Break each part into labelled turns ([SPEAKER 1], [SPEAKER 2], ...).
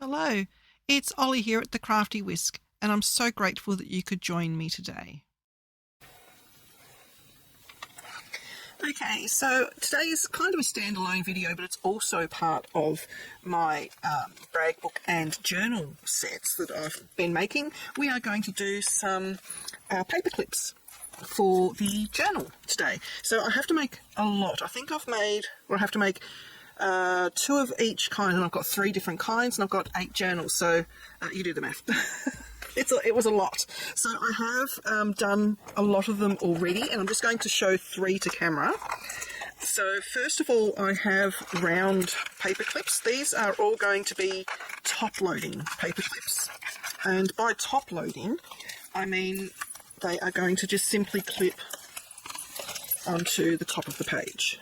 [SPEAKER 1] Hello, it's Ollie here at the Crafty Whisk, and I'm so grateful that you could join me today. Okay, so today is kind of a standalone video, but it's also part of my brag book and journal sets that I've been making. We are going to do some paper clips for the journal today. So I have to make a lot. I think I've made, or I have to make 2 of each kind, and I've got 3 different kinds, and I've got 8 journals, so you do the math. It was a lot. So I have done a lot of them already, and I'm just going to show 3 to camera. So first of all, I have round paper clips. These are all going to be top loading paper clips, and by top loading I mean they are going to just simply clip onto the top of the page,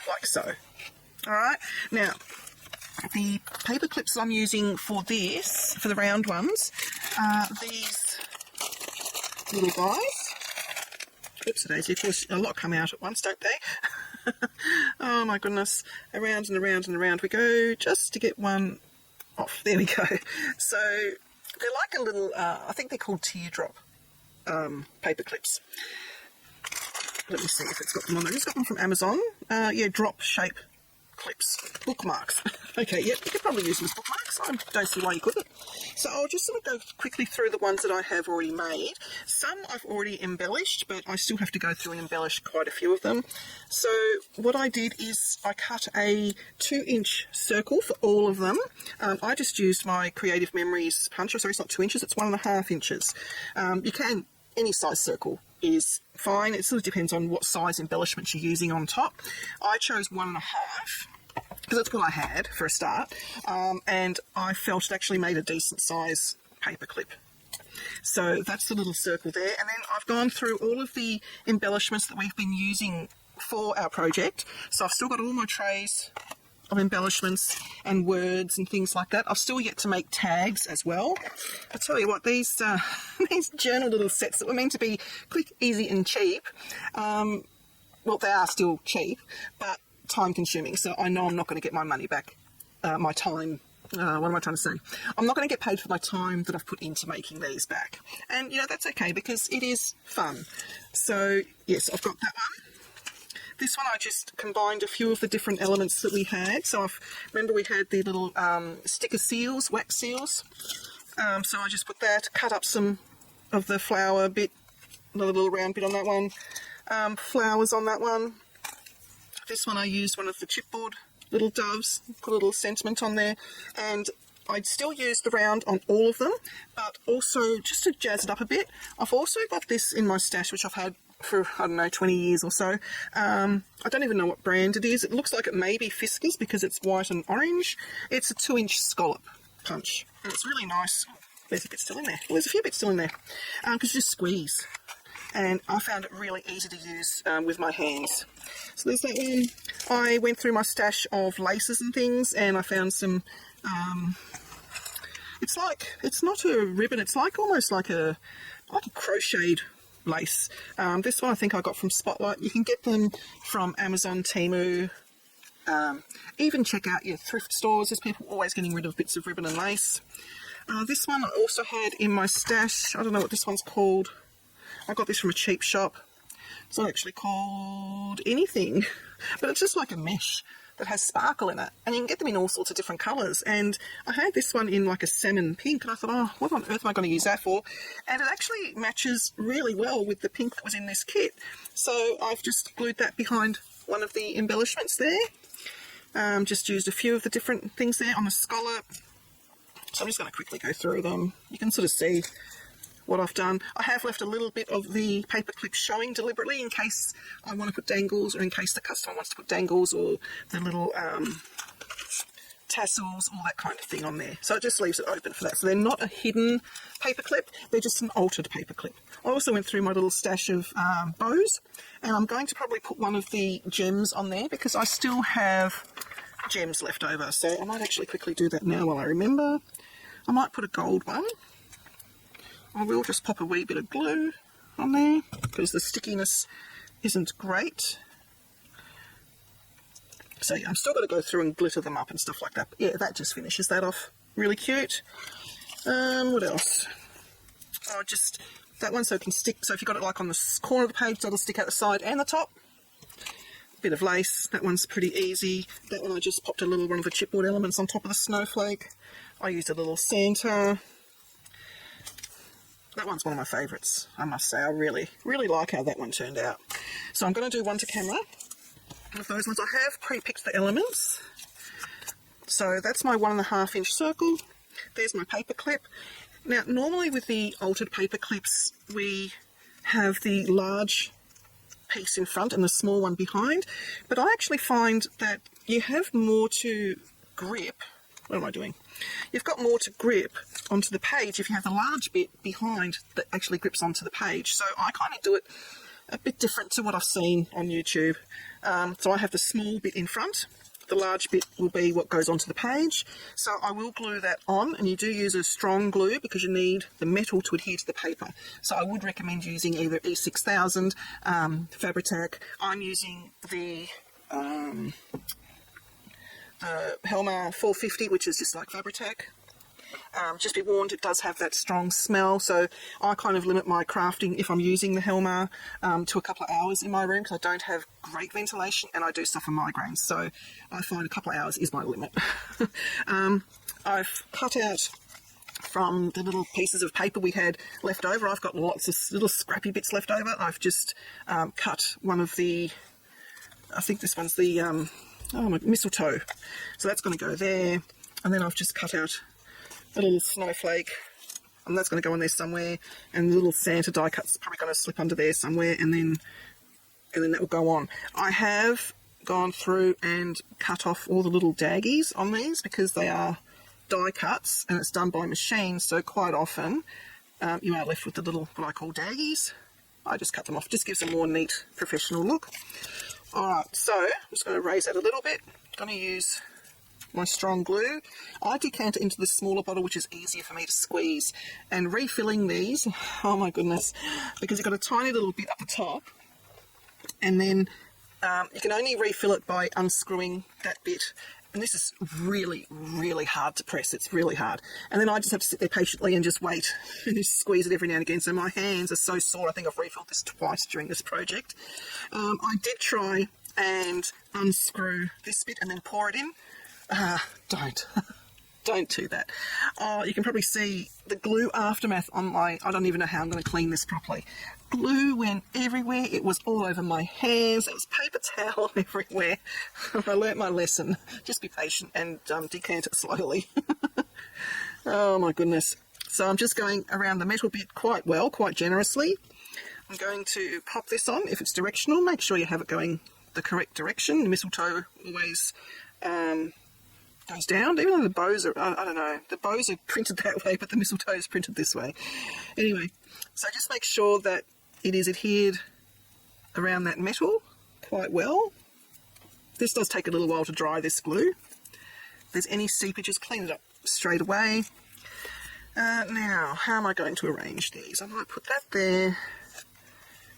[SPEAKER 1] like so. Alright, now the paper clips I'm using for this, for the round ones, are these little guys. Oops, daisy, of course a lot come out at once, don't they? Oh my goodness, around and around and around we go just to get one off. There we go. So they're like a little, I think they're called teardrop paper clips. Let me see if it's got them on there. I just got them from Amazon. Yeah, drop shape clips, bookmarks. Okay, yep, you could probably use them as bookmarks. I don't see why you couldn't. So I'll just sort of go quickly through the ones that I have already made. Some I've already embellished, but I still have to go through and embellish quite a few of them. So what I did is I cut a 2-inch circle for all of them. I just used my Creative Memories puncher. Sorry, it's not 2 inches, it's 1.5 inches. You can, any size circle is fine. It sort of depends on what size embellishments you're using on top. I chose 1.5 because that's what I had for a start, and I felt it actually made a decent size paper clip. So that's the little circle there, and then I've gone through all of the embellishments that we've been using for our project. So I've still got all my trays of embellishments and words and things like that. I've still yet to make tags as well. I tell you what, these these journal little sets that were meant to be quick, easy and cheap, well, they are still cheap, but time consuming, so I know I'm not going to get my money back, my time. What am I trying to say? I'm not going to get paid for my time that I've put into making these back, and you know, that's okay because it is fun. So yes, I've got that one. This one I just combined a few of the different elements that we had. So remember we had the little sticker seals, wax seals. So I just put that, cut up some of the flower bit, another little round bit on that one, flowers on that one. This one I used one of the chipboard little doves, put a little sentiment on there, and I'd still use the round on all of them, but also just to jazz it up a bit, I've also got this in my stash which I've had for, I don't know, 20 years or so. I don't even know what brand it is. It looks like it may be Fiskars because it's white and orange. It's a 2-inch scallop punch, and it's really nice. There's a bit still in there. Well, there's a few bits still in there because you just squeeze, and I found it really easy to use with my hands. So there's that one. I went through my stash of laces and things, and I found some, it's not a ribbon, it's like almost like a crocheted lace. This one I think I got from Spotlight. You can get them from Amazon, Temu, even check out your thrift stores. There's people always getting rid of bits of ribbon and lace. This one I also had in my stash. I don't know what this one's called. I got this from a cheap shop. It's not actually called anything, but it's just like a mesh that has sparkle in it, and you can get them in all sorts of different colours. And I had this one in like a salmon pink, and I thought, oh, what on earth am I going to use that for? And it actually matches really well with the pink that was in this kit. So I've just glued that behind one of the embellishments there. Just used a few of the different things there on the scallop. So I'm just going to quickly go through them. You can sort of see what I've done. I have left a little bit of the paper clip showing deliberately in case I want to put dangles, or in case the customer wants to put dangles, or the little tassels, all that kind of thing on there. So it just leaves it open for that. So they're not a hidden paper clip, they're just an altered paper clip. I also went through my little stash of bows, and I'm going to probably put one of the gems on there because I still have gems left over. So I might actually quickly do that now while I remember. I might put a gold one. I will just pop a wee bit of glue on there because the stickiness isn't great. So yeah, I'm still going to go through and glitter them up and stuff like that. But yeah, that just finishes that off. Really cute. What else? Oh, just that one so it can stick. So if you've got it like on the corner of the page, that'll stick out the side and the top. Bit of lace. That one's pretty easy. That one I just popped a little one of the chipboard elements on top of the snowflake. I used a little Santa. That one's one of my favourites, I must say. I really like how that one turned out. So I'm going to do one to camera. With those ones, I have pre-picked the elements. So that's my 1.5 inch circle. There's my paper clip. Now, normally with the altered paper clips, we have the large piece in front and the small one behind, but I actually find that you have more to grip. What am I doing? You've got more to grip onto the page if you have the large bit behind that actually grips onto the page. So I kind of do it a bit different to what I've seen on YouTube. So I have the small bit in front. The large bit will be what goes onto the page. So I will glue that on, and you do use a strong glue because you need the metal to adhere to the paper. So I would recommend using either E6000, Fabri-Tac. I'm using the Helma 450, which is just like Fabri-Tac. Just be warned, it does have that strong smell, so I kind of limit my crafting if I'm using the Helma to a couple of hours in my room because I don't have great ventilation and I do suffer migraines, so I find a couple of hours is my limit. I've cut out from the little pieces of paper we had left over. I've got lots of little scrappy bits left over. I've just cut one of the, I think this one's the mistletoe, so that's going to go there, and then I've just cut out a little snowflake, and that's going to go in there somewhere, and the little Santa die cut's probably going to slip under there somewhere, and then that will go on. I have gone through and cut off all the little daggies on these because they are die cuts and it's done by machine, so quite often you are left with the little, what I call daggies. I just cut them off, just gives a more neat professional look. Alright, so I'm just going to raise that a little bit. I'm going to use my strong glue. I decant it into the smaller bottle, which is easier for me to squeeze. And refilling these, oh my goodness, because you've got a tiny little bit at the top, and then you can only refill it by unscrewing that bit. And this is really hard to press. It's really hard. And then I just have to sit there patiently and just wait and just squeeze it every now and again. So my hands are so sore. I think I've refilled this twice during this project. I did try and unscrew this bit and then pour it in. Don't do that. You can probably see the glue aftermath on my, I don't even know how I'm going to clean this properly. Glue went everywhere. It was all over my hands. There was paper towel everywhere. I learnt my lesson. Just be patient and decant it slowly. Oh my goodness. So I'm just going around the metal bit quite well, quite generously. I'm going to pop this on. If it's directional, make sure you have it going the correct direction. The mistletoe always goes down, even though the bows are, I don't know, the bows are printed that way, but the mistletoe is printed this way. Anyway, so just make sure that it is adhered around that metal quite well. This does take a little while to dry, this glue. If there's any seepages, clean it up straight away. Now, how am I going to arrange these? I might put that there.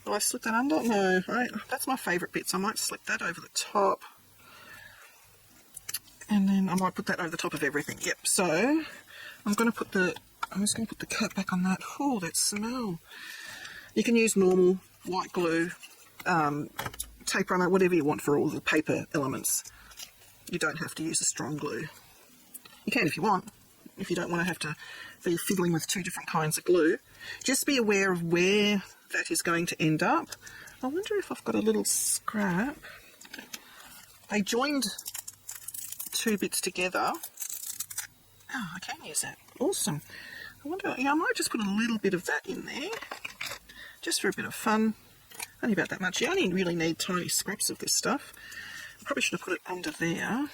[SPEAKER 1] Will I slip that under? No, right? That's my favourite bit, so I might slip that over the top. And then I might put that over the top of everything. Yep, so I'm just going to put the cap back on that. Oh, that smell. You can use normal white glue, tape runner, whatever you want for all the paper elements. You don't have to use a strong glue. You can if you want, if you don't want to have to be fiddling with two different kinds of glue. Just be aware of where that is going to end up. I wonder if I've got a little scrap. I joined two bits together. Oh, I can use that. Awesome. I wonder, yeah, I might just put a little bit of that in there, just for a bit of fun. Only about that much. You only really need tiny scraps of this stuff. I probably should have put it under there.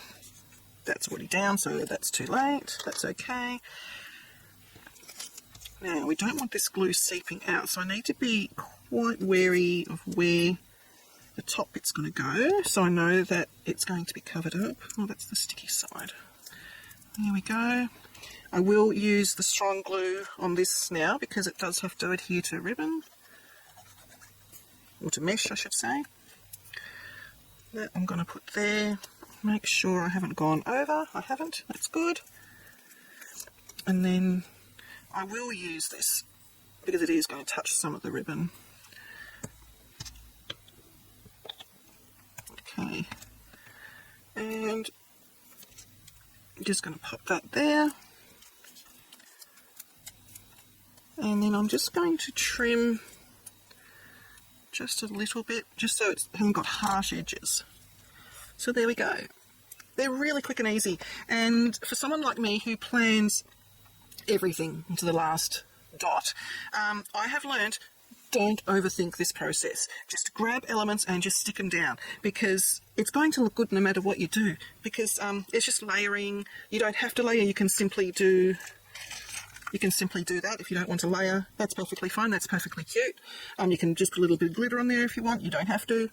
[SPEAKER 1] That's already down, so that's too late. That's okay. Now, we don't want this glue seeping out, so I need to be quite wary of where the top bit's going to go, so I know that it's going to be covered up. Oh, that's the sticky side. There we go. I will use the strong glue on this now because it does have to adhere to ribbon, or to mesh I should say. That I'm going to put there. make sure I haven't gone over. I haven't, that's good. And then I will use this because it is going to touch some of the ribbon. Okay, and I'm just going to pop that there. And then I'm just going to trim just a little bit, just so it hasn't got harsh edges. So there we go. They're really quick and easy. And for someone like me who plans everything to the last dot, I have learned, don't overthink this process. Just grab elements and just stick them down, because it's going to look good no matter what you do, because it's just layering. You don't have to layer, you can simply do that. If you don't want to layer, that's perfectly fine, that's perfectly cute. You can just put a little bit of glitter on there if you want, you don't have to.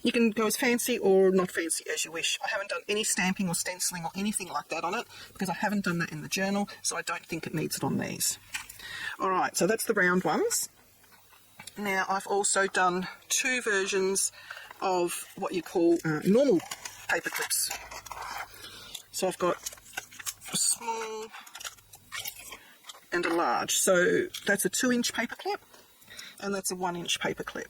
[SPEAKER 1] You can go as fancy or not fancy as you wish. I haven't done any stamping or stenciling or anything like that on it, because I haven't done that in the journal, so I don't think it needs it on these. Alright, so that's the round ones. Now I've also done two versions of what you call normal paper clips. So I've got a small and a large. So that's a 2-inch paper clip and that's a 1-inch paper clip.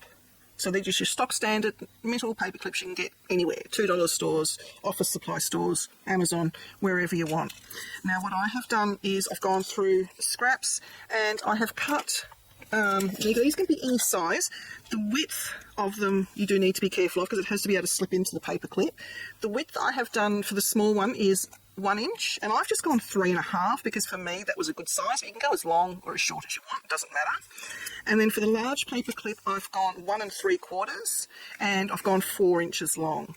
[SPEAKER 1] So they're just your stock standard metal paper clips you can get anywhere. $2 stores, office supply stores, Amazon, wherever you want. Now what I have done is I've gone through scraps and I have cut, these can be any size. The width of them you do need to be careful of because it has to be able to slip into the paper clip. The width I have done for the small one is 1 inch, and I've just gone 3.5 because for me that was a good size. You can go as long or as short as you want, it doesn't matter. And then for the large paper clip I've gone 1 3/4 and I've gone 4 inches long.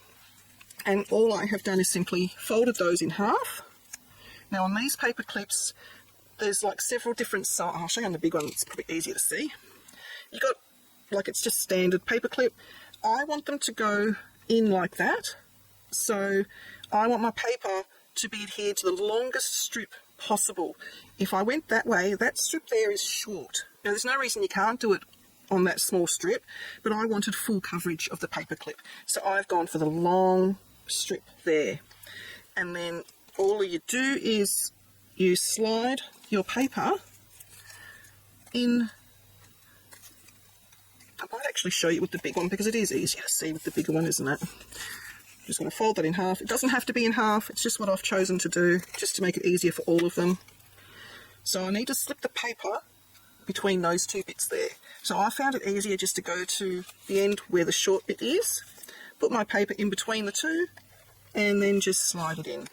[SPEAKER 1] And all I have done is simply folded those in half. Now on these paper clips there's like several different sizes. I'll show you on the big one, it's probably easier to see. You got, like, it's just standard paper clip. I want them to go in like that. So I want my paper to be adhered to the longest strip possible. If I went that way, that strip there is short. Now there's no reason you can't do it on that small strip, but I wanted full coverage of the paper clip. So I've gone for the long strip there. And then all you do is you slide your paper in. I might actually show you with the big one because it is easier to see with the bigger one, isn't it? I'm just going to fold that in half. It doesn't have to be in half, it's just what I've chosen to do, just to make it easier for all of them. So I need to slip the paper between those two bits there. So I found it easier just to go to the end where the short bit is, put my paper in between the two, and then just slide it in,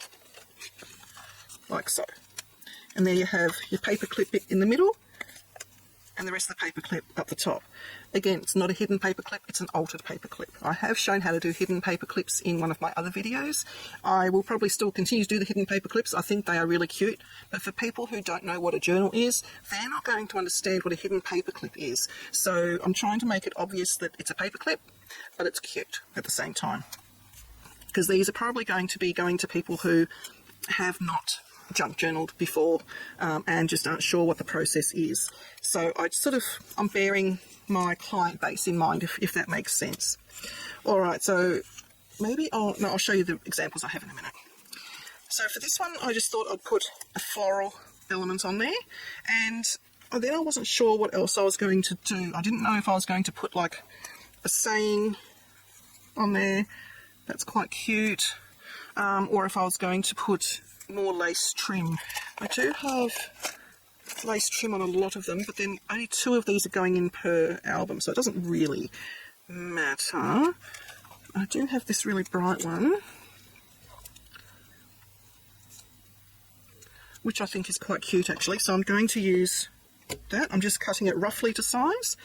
[SPEAKER 1] like so. And there you have your paper clip bit in the middle, and the rest of the paper clip up the top. Again, it's not a hidden paper clip, it's an altered paper clip. I have shown how to do hidden paper clips in one of my other videos. I will probably still continue to do the hidden paper clips. I think they are really cute, but for people who don't know what a journal is, they're not going to understand what a hidden paper clip is. So I'm trying to make it obvious that it's a paper clip, but it's cute at the same time. Because these are probably going to be going to people who have not junk journaled before and just aren't sure what the process is. So I'm bearing my client base in mind, if that makes sense. Alright, so maybe I'll show you the examples I have in a minute. So for this one I just thought I'd put a floral element on there, and then I wasn't sure what else I was going to do. I didn't know if I was going to put like a saying on there, that's quite cute, or if I was going to put more lace trim. I do have lace trim on a lot of them, but then only 2 of these are going in per album, so it doesn't really matter. I do have this really bright one, which I think is quite cute actually, so I'm going to use that. I'm just cutting it roughly to size,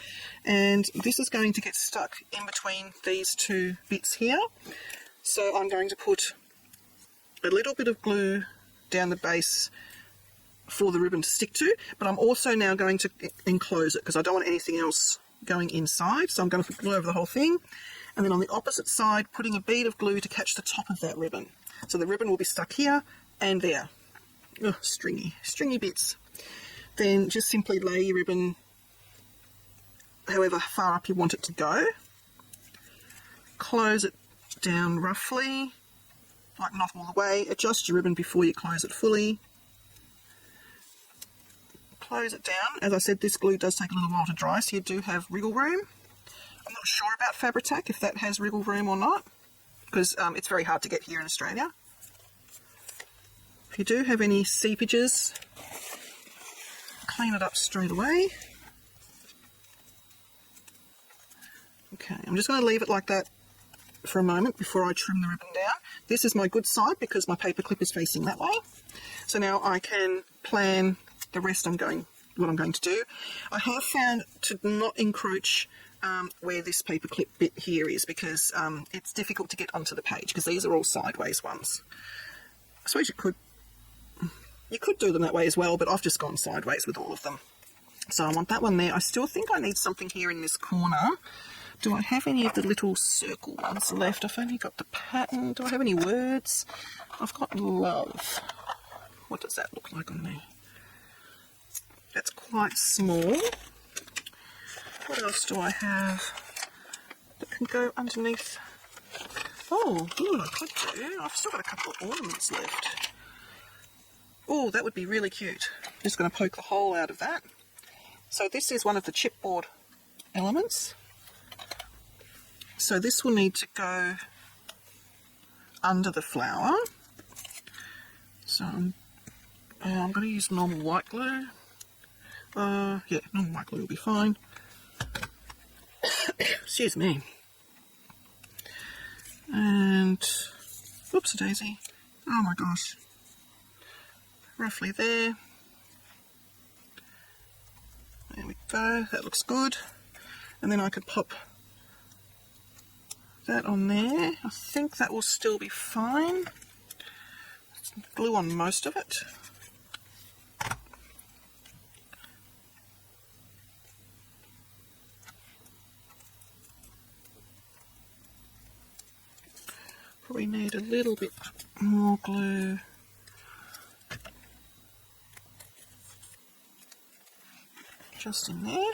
[SPEAKER 1] and this is going to get stuck in between these 2 bits here. So I'm going to put a little bit of glue down the base for the ribbon to stick to, but I'm also now going to enclose it because I don't want anything else going inside, so I'm going to put glue over the whole thing, and then on the opposite side putting a bead of glue to catch the top of that ribbon. So the ribbon will be stuck here and there. Ugh, stringy bits. Then just simply lay your ribbon however far up you want it to go, close it down roughly, like not all the way. Adjust your ribbon before you close it fully. Close it down. As I said, this glue does take a little while to dry, so you do have wriggle room. I'm not sure about Fabri-Tac if that has wriggle room or not, because it's very hard to get here in Australia. If you do have any seepages, clean it up straight away. Okay, I'm just going to leave it like that for a moment before I trim the ribbon down. This is my good side because my paper clip is facing that way. So now I can plan the rest what I'm going to do. I have found to not encroach where this paper clip bit here is, because it's difficult to get onto the page because these are all sideways ones. I suppose you could do them that way as well, but I've just gone sideways with all of them. So I want that one there. I still think I need something here in this corner. Do I have any of the little circle ones left? I've only got the pattern. Do I have any words? I've got love. What does that look like on there? That's quite small. What else do I have that can go underneath? Oh, I could do. I've still got a couple of ornaments left. Oh, that would be really cute. Just going to poke the hole out of that. So this is one of the chipboard elements. So this will need to go under the flower. So I'm going to use normal white glue. Yeah, normal white glue will be fine. Excuse me. And, whoops-a-daisy. Oh my gosh. Roughly there. There we go. That looks good. And then I could pop that on there. I think that will still be fine. Glue on most of it. Probably need a little bit more glue. Just in there.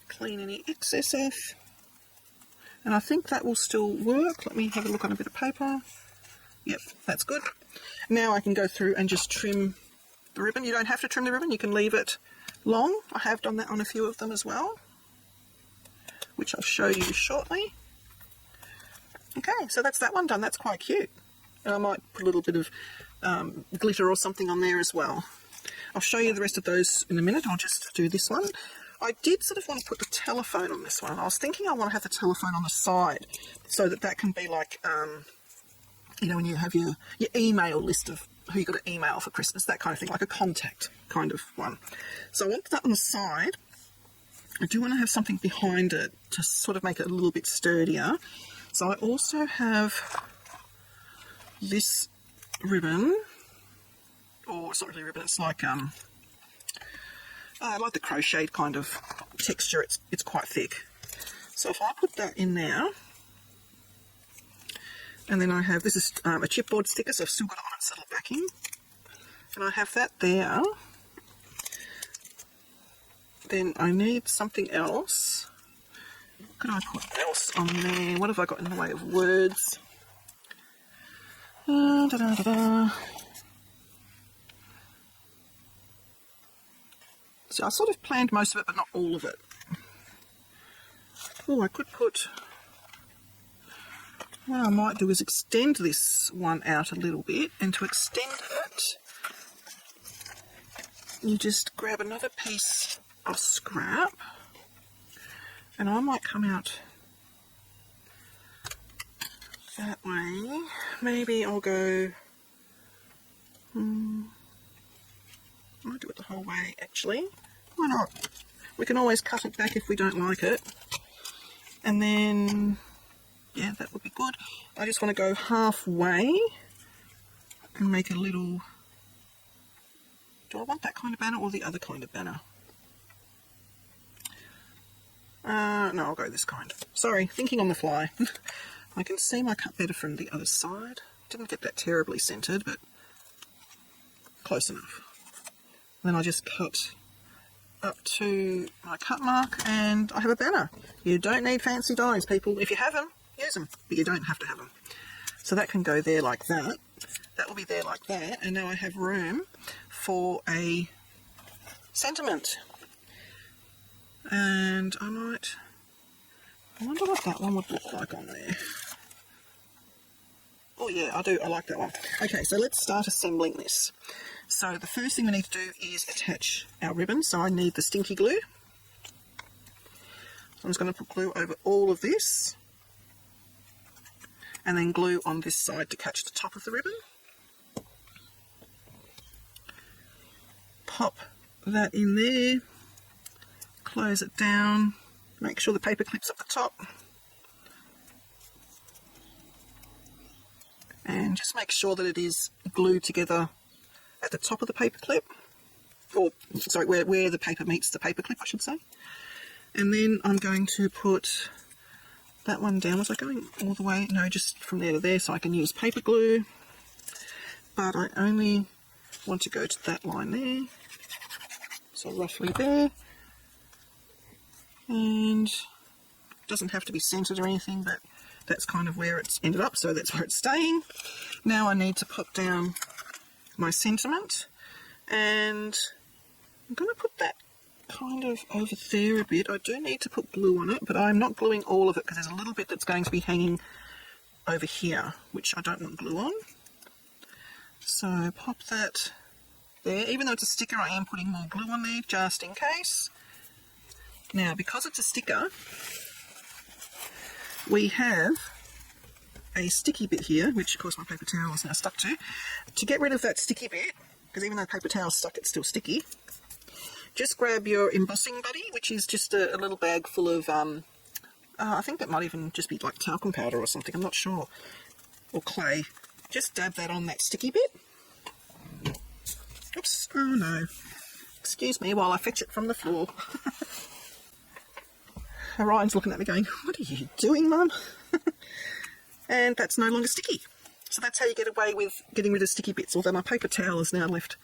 [SPEAKER 1] Clean any excess off. And I think that will still work. Let me have a look on a bit of paper. Yep, that's good. Now I can go through and just trim the ribbon. You don't have to trim the ribbon, you can leave it long. I have done that on a few of them as well, which I'll show you shortly. Okay, so that's that one done. That's quite cute. And I might put a little bit of glitter or something on there as well. I'll show you the rest of those in a minute. I'll just do this one. I did sort of want to put the telephone on this one. I was thinking I want to have the telephone on the side so that can be like, you know, when you have your email list of who you've got to email for Christmas, that kind of thing, like a contact kind of one. So I want that on the side. I do want to have something behind it to sort of make it a little bit sturdier. So I also have this ribbon, or it's not really ribbon, it's like I like the crocheted kind of texture. It's quite thick. So if I put that in there, and then I have, this is a chipboard sticker, so I've still got it on its little backing, and I have that there. Then I need something else. What could I put else on there? What have I got in the way of words? So I sort of planned most of it, but not all of it. Oh, I could put... What I might do is extend this one out a little bit, and to extend it, you just grab another piece of scrap, and I might come out that way. Maybe I'll go... I might do it the whole way, actually. Why not? We can always cut it back if we don't like it. And then... yeah, that would be good. I just want to go halfway and make a little... Do I want that kind of banner or the other kind of banner? No, I'll go this kind. Sorry, thinking on the fly. I can see my cut better from the other side. Didn't get that terribly centered, but close enough. Then I just cut up to my cut mark and I have a banner. You don't need fancy dies, people. If you have them, use them, but you don't have to have them. So that can go there like that. That will be there like that, and now I have room for a sentiment. And I wonder what that one would look like on there. Oh yeah, I do, I like that one. Okay, so let's start assembling this. So the first thing we need to do is attach our ribbon. So I need the stinky glue. So I'm just going to put glue over all of this, and then glue on this side to catch the top of the ribbon. Pop that in there, close it down, make sure the paper clip's at the top, and just make sure that it is glued together at the top of the paper clip, or sorry, where the paper meets the paper clip, I should say. And then I'm going to put that one down. Was I going all the way? No, just from there to there, so I can use paper glue, but I only want to go to that line there, so roughly there, and it doesn't have to be centered or anything, but that's kind of where it's ended up, so that's where it's staying. Now I need to put down my sentiment, and I'm going to put that kind of over there a bit. I do need to put glue on it, but I'm not gluing all of it because there's a little bit that's going to be hanging over here, which I don't want glue on. So pop that there. Even though it's a sticker, I am putting more glue on there just in case. Now, because it's a sticker, we have a sticky bit here, which of course my paper towel is now stuck to. To get rid of that sticky bit, because even though the paper towel's stuck, it's still sticky, just grab your embossing buddy, which is just a little bag full of, I think that might even just be like talcum powder or something, I'm not sure, or clay. Just dab that on that sticky bit. Oops, oh no. Excuse me while I fetch it from the floor. Ryan's looking at me going, what are you doing, Mum? And that's no longer sticky. So that's how you get away with getting rid of sticky bits, although my paper towel is now left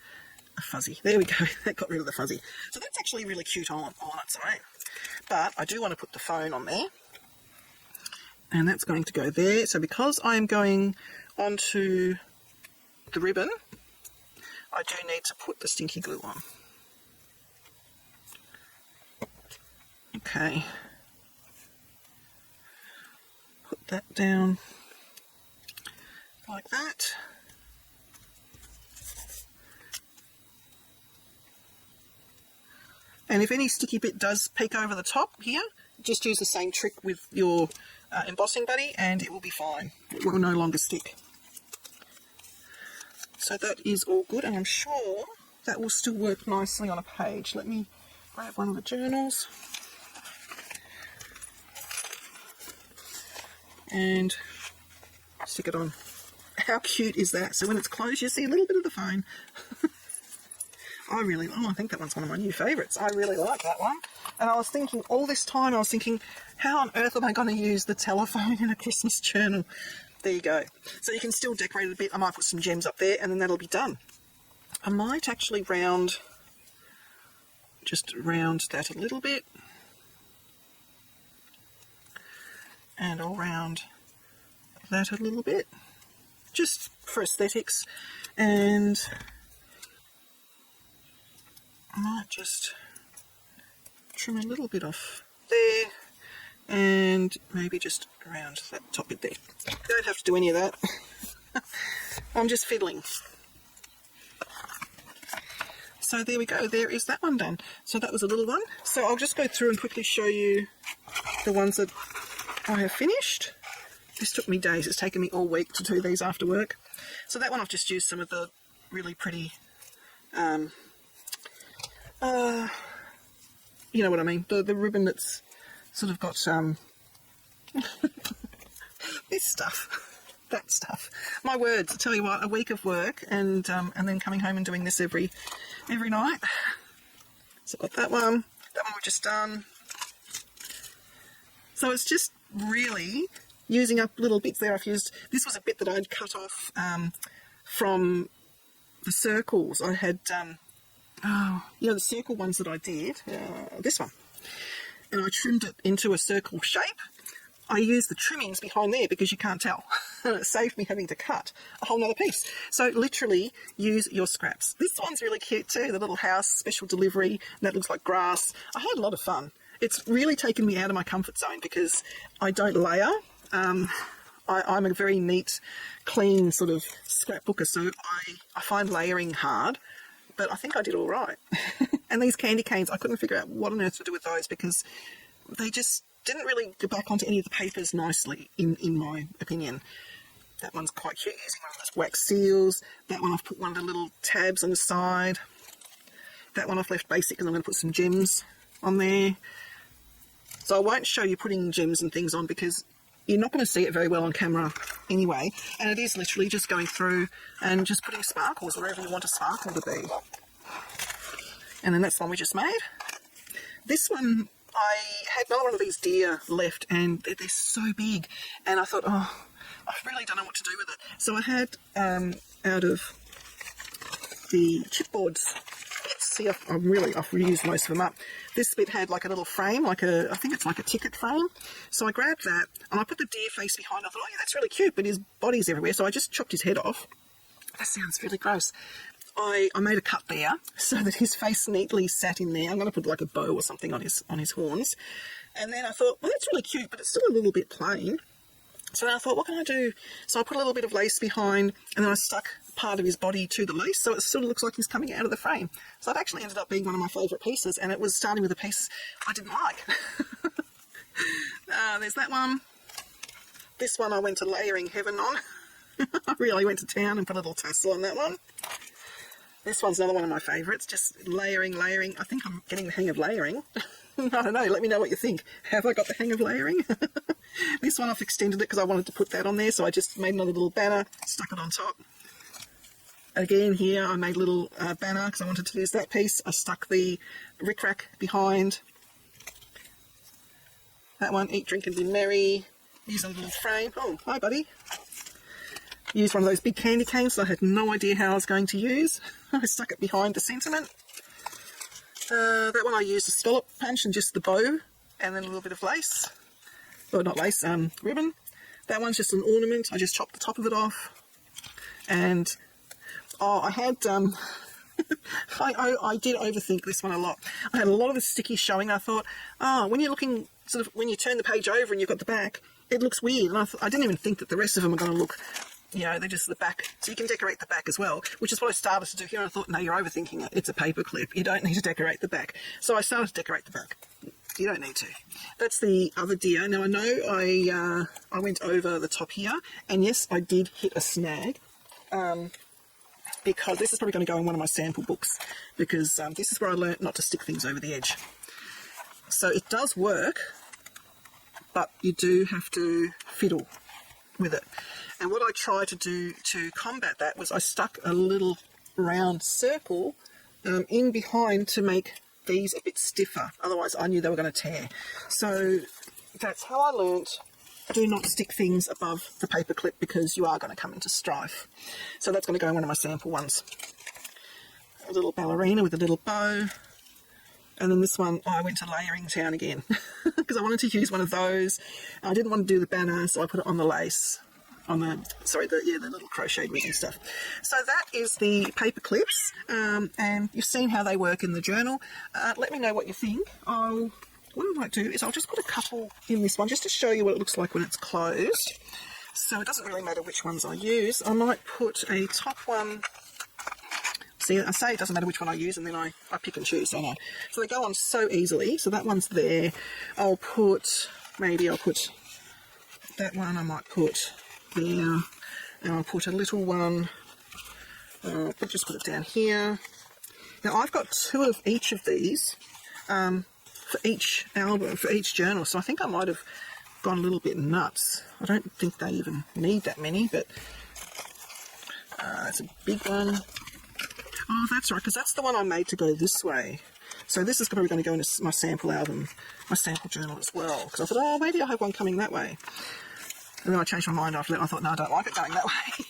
[SPEAKER 1] a fuzzy. There we go, that got rid of the fuzzy. So that's actually really cute on its own. But I do want to put the phone on there, and that's going to go there. So because I'm going onto the ribbon, I do need to put the stinky glue on. Okay. Put that down like that. And if any sticky bit does peek over the top here, just use the same trick with your embossing buddy and it will be fine. It will no longer stick. So that is all good, and I'm sure that will still work nicely on a page. Let me grab one of the journals and stick it on. How cute is that? So when it's closed, you see a little bit of the phone. I think that one's one of my new favourites. I really like that one. And I was thinking, all this time, I was thinking, how on earth am I going to use the telephone in a Christmas journal? There you go. So you can still decorate it a bit. I might put some gems up there and then that'll be done. I might actually just round that a little bit. And I'll round that a little bit, just for aesthetics. And I might just trim a little bit off there and maybe just around that top bit there. You don't have to do any of that. I'm just fiddling. So there we go, there is that one done. So that was a little one. So I'll just go through and quickly show you the ones that I have finished. This took me days, it's taken me all week to do these after work. So that one I've just used some of the really pretty, you know what I mean, the ribbon that's sort of got this stuff, that stuff. My words, I tell you what, a week of work and then coming home and doing this every night. So I've got that one we've just done. So it's just really using up little bits there. This was a bit that I'd cut off from the circles. I had, the circle ones that I did, this one. And I trimmed it into a circle shape. I used the trimmings behind there because you can't tell. It saved me having to cut a whole nother piece. So literally use your scraps. This one's really cute too, the little house special delivery, that looks like grass. I had a lot of fun. It's really taken me out of my comfort zone because I don't layer. I'm a very neat, clean sort of scrapbooker, so I find layering hard, but I think I did all right. And these candy canes, I couldn't figure out what on earth to do with those because they just didn't really go back onto any of the papers nicely, in my opinion. That one's quite cute, using one of those wax seals. That one I've put one of the little tabs on the side. That one I've left basic and I'm going to put some gems on there. So I won't show you putting gems and things on because you're not going to see it very well on camera anyway. And it is literally just going through and just putting sparkles wherever you want a sparkle to be. And then that's the one we just made. This one, I had another one of these deer left and they're so big. And I thought, oh, I really don't know what to do with it. So I had, out of the chipboards, see, I've reused most of them up. This bit had like a little frame, I think it's like a ticket frame. So I grabbed that and I put the deer face behind. I thought, oh yeah, that's really cute, but his body's everywhere. So I just chopped his head off. That sounds really gross. I made a cut there so that his face neatly sat in there. I'm going to put like a bow or something on his horns. And then I thought, well, that's really cute, but it's still a little bit plain. So then I thought, what can I do? So I put a little bit of lace behind and then I stuck part of his body to the lace, so it sort of looks like he's coming out of the frame. So it actually ended up being one of my favourite pieces, and it was starting with a piece I didn't like. There's that one. This one I went to layering heaven on. I really went to town and put a little tassel on that one. This one's another one of my favourites, just layering. I think I'm getting the hang of layering. I don't know, let me know what you think. Have I got the hang of layering? This one I've extended it because I wanted to put that on there, so I just made another little banner, stuck it on top. Again here I made a little banner because I wanted to use that piece. I stuck the rickrack behind. That one, eat, drink and be merry. Use a little frame. Oh, hi buddy. Used one of those big candy canes that I had no idea how I was going to use. I stuck it behind the sentiment. That one I used a scallop punch and just the bow and then a little bit of lace. Well, not lace, ribbon. That one's just an ornament. I just chopped the top of it off. And I had, I did overthink this one a lot. I had a lot of the sticky showing. I thought, when you're looking, sort of, when you turn the page over and you've got the back, it looks weird. And I didn't even think that the rest of them are going to look, you know, they're just the back. So you can decorate the back as well, which is what I started to do here. And I thought, no, you're overthinking it. It's a paper clip. You don't need to decorate the back. So I started to decorate the back. You don't need to. That's the other deer. Now I know I went over the top here, and yes, I did hit a snag. Because this is probably going to go in one of my sample books, because this is where I learnt not to stick things over the edge. So it does work, but you do have to fiddle with it. And what I tried to do to combat that was I stuck a little round circle in behind to make these a bit stiffer. Otherwise I knew they were going to tear. So that's how I learnt. Do not stick things above the paper clip because you are going to come into strife. So that's going to go in one of my sample ones. A little ballerina with a little bow. And then this one, I went to layering town again because I wanted to use one of those. I didn't want to do the banner, so I put it on the lace. On the, sorry, the little crocheted ribbon stuff. So that is the paper clips, and you've seen how they work in the journal. Let me know what you think. What I might do is I'll just put a couple in this one just to show you what it looks like when it's closed. So it doesn't really matter which ones I use. I might put a top one. See, I say it doesn't matter which one I use, and then I pick and choose, don't I? So they go on so easily. So that one's there. Maybe I'll put that one, I might put there. And I'll put a little one. Just put it down here. Now I've got 2 of each of these. For each album, for each journal, so I think I might have gone a little bit nuts. I don't think they even need that many, but it's a big one. Oh, that's right, because that's the one I made to go this way. So this is probably going to go into my sample album, my sample journal as well, because I thought, oh, maybe I'll have one coming that way. And then I changed my mind after that, and I thought, no, I don't like it going that way.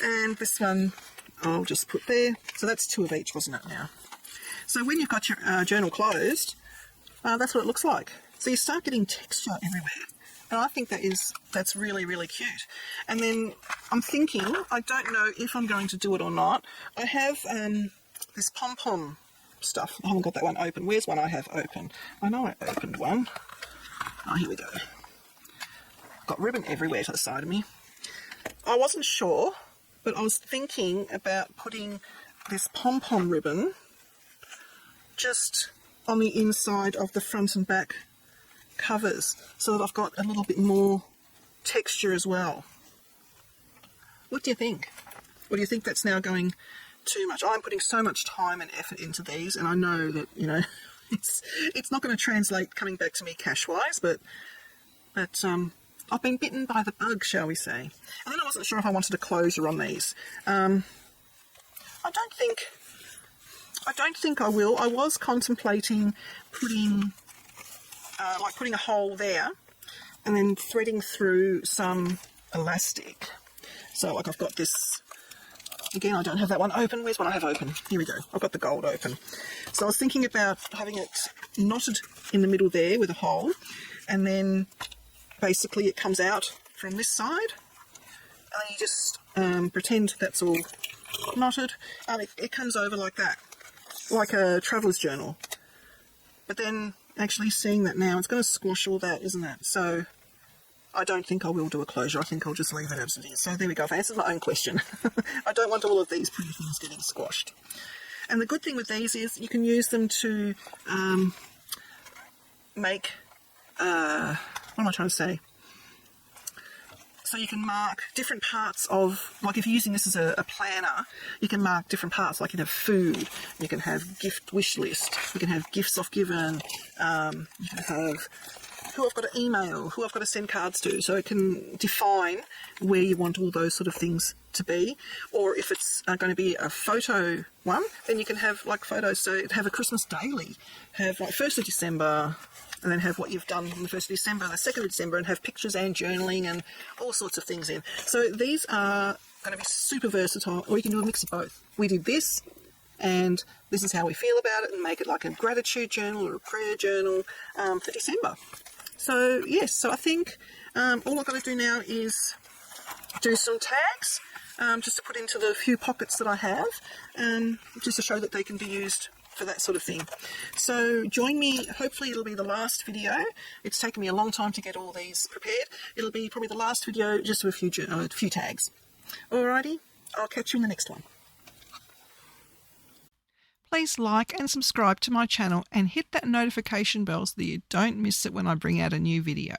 [SPEAKER 1] And this one I'll just put there. So that's 2 of each, wasn't it now? So when you've got your journal closed, that's what it looks like. So you start getting texture everywhere. And I think that's really, really cute. And then I'm thinking, I don't know if I'm going to do it or not. I have this pom-pom stuff. I haven't got that one open. Where's one I have open? I know I opened one. Oh, here we go. Got ribbon everywhere to the side of me. I wasn't sure, but I was thinking about putting this pom-pom ribbon just on the inside of the front and back covers so that I've got a little bit more texture as well. What do you think? Or do you think that's now going too much? I'm putting so much time and effort into these, and I know that, you know, it's not going to translate coming back to me cash-wise, but I've been bitten by the bug, shall we say. And then I wasn't sure if I wanted a closure on these. I don't think I will. I was contemplating putting a hole there and then threading through some elastic. So like I've got this, again, I don't have that one open. Where's one I have open? Here we go. I've got the gold open. So I was thinking about having it knotted in the middle there with a hole, and then basically it comes out from this side, and then you just pretend that's all knotted, and it comes over like that, like a traveller's journal. But then actually seeing that now, it's going to squash all that, isn't it? So I don't think I will do a closure. I think I'll just leave it as it is. So there we go. I've answered my own question. I don't want all of these pretty things getting squashed. And the good thing with these is you can use them to make, what am I trying to say? So you can mark different parts of, like if you're using this as a planner, you can mark different parts, like you can have food, you can have gift wish list, you can have gifts I've given, you can have who I've got to email, who I've got to send cards to, so it can define where you want all those sort of things to be. Or if it's going to be a photo one, then you can have like photos, so have a Christmas daily, have like 1st of December, and then have what you've done on the 1st of December and the 2nd of December, and have pictures and journaling and all sorts of things in. So these are going to be super versatile, or you can do a mix of both. We did this, and this is how we feel about it, and make it like a gratitude journal or a prayer journal for December. So yes, so I think all I've got to do now is do some tags, just to put into the few pockets that I have, just to show that they can be used for that sort of thing. So join me, hopefully it'll be the last video. It's taken me a long time to get all these prepared. It'll be probably the last video just with a few tags. Alrighty, I'll catch you in the next one. Please like and subscribe to my channel and hit that notification bell so that you don't miss it when I bring out a new video.